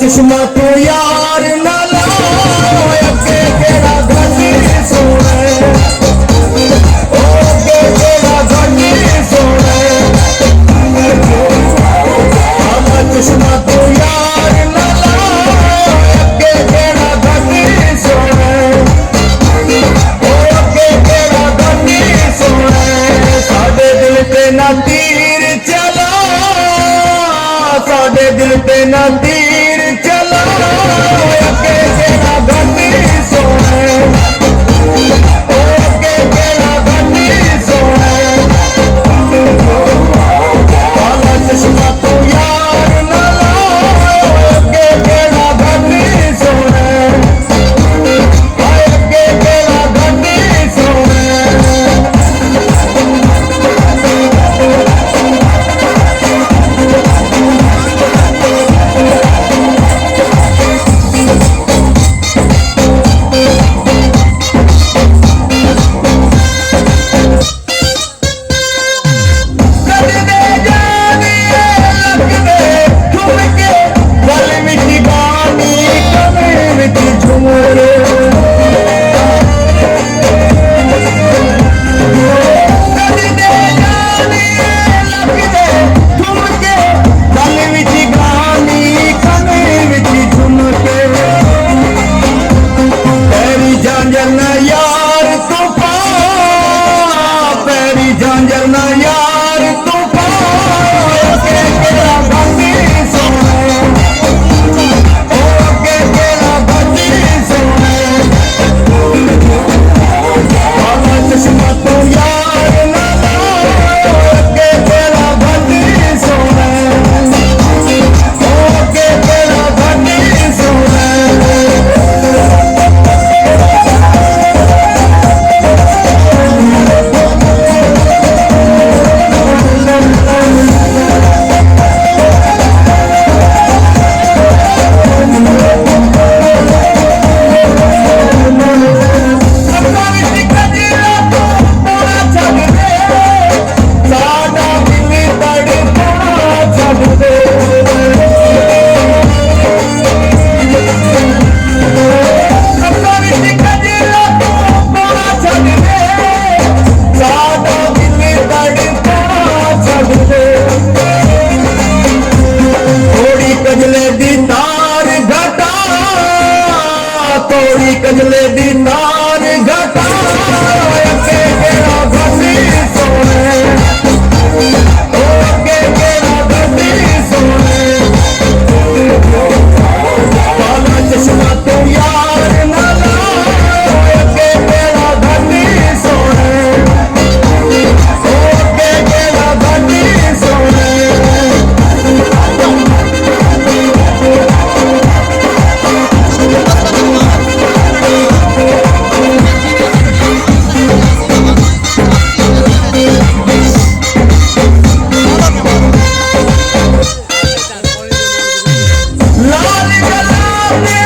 चश्मा तू यार ना लाओ अगे तेरा घनी सोना ओ अगे तेरा घनी सोना काला चश्मा तू यार ना लाओ अगे तेरा घनी सोना ओ अगे तेरा घनी सोना साडे दिल ते ना तीर चला साडे दिल पे ना तीर चला अगे तेरा घनी सोना ओ अगे तेरा घनी सोना काला चश्मा तू यार ना लाओ अगे तेरा घनी सोना अगे तेरा घनी सोना कजले दी तार घटा अगे तेरा घनी सोना ओ अगे तेरा घनी सोना काला चश्मा तू यार ना लाओ अगे तेरा घनी सोना ओ अगे तेरा घनी सोना लाल गला